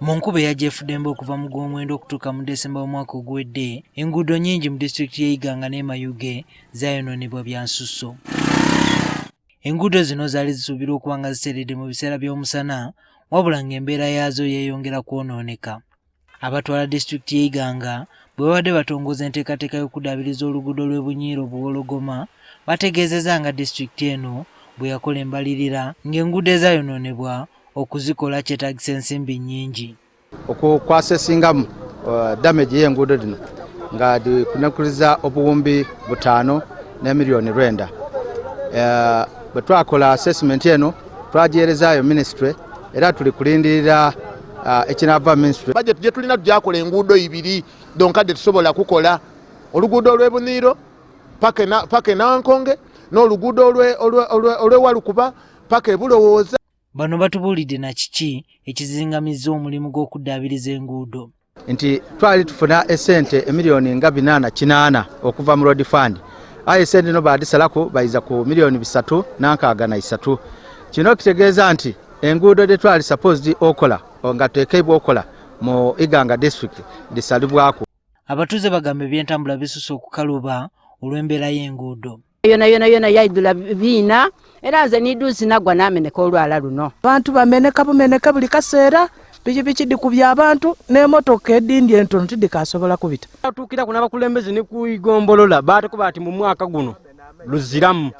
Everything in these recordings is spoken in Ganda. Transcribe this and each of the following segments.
Mu nkuba ya Jeff Dembo okuva mu Gwomwendo okutuuka mu Desemba omwaka oguwedde, enguudo nnyingi mu disitulikiti y'Iganga ne Mayuge zaayonoonebwa bya nsusso. Enguudo zino zaali zisuubirwa okuba nga ziteredde mu biseera by'omusana, wabula ng'embeera yaazo yeeyongera kwonooneka. Abatwala disitulikiti y'Iganga bwe babadde batongoza enteekateeka y'okuddaabiriza oluguudo lw'e Bunyiiro Buwologoma, bategeezezza nga disitulikiti eno bwe yakola embalirira ng'enguudo ezaayonoonebwa okuzikola kyetaagisa ensimbi nnyingi. Okukwasesingamu damage y'enguudo dino nga kunekuliza obuwumbi 5 ne miliyoni 9. Bwe twakola assessment eno twagyerezaayo ministry era tuli kulindirira ekinava ministry. Budget gye tulina tugyakola enguudo 2 donkadde tusobola kukola oluguudo olw'e Buniiro paka Nankonge n'oluguudo olw'Ewalukuba paka e Bulowooza. Bano batubuulidde na kiki ekizingamizza omulimu gw'okuddaabiriza enguudo. Nti twali tufuna esente emiliyoni nga 880 okuva mu road fund. Aye esente no baadisalako bayiza ku miliyoni 363. Kino kitegeeza nti enguudo de twali supposed okola nga tekeibwa okola mu Iganga district disalibwako. Abatuuze bagamba ebyentambula bisusse okukaluba olw'embeera y'enguudo. Yona yaidula biina era nze niduusi nagwa nameneka olwala luno. Abantu bameneka buli kaseera, pikipiki dikubya abantu n'emmotoka edindi entono tidikasobola kubita. Atuukira ku n'abakulembeze ne ku Igombolola baateko bati mu mwaka guno luziramu.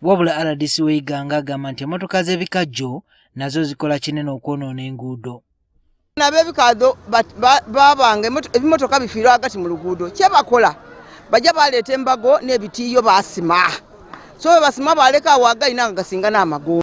Wabula RDC w'Iganga agamba nti emmotoka z'ebikajjo nazo zikola kinene okwonoona enguudo. N'ab'ebikaddo babanga ebimmotoka bifiirwa hagati mu luguudo kye bakola bajja baleeta embago n'ebitiiyo basima. So basima baleka awo agayina nga gasinga n'amagulu.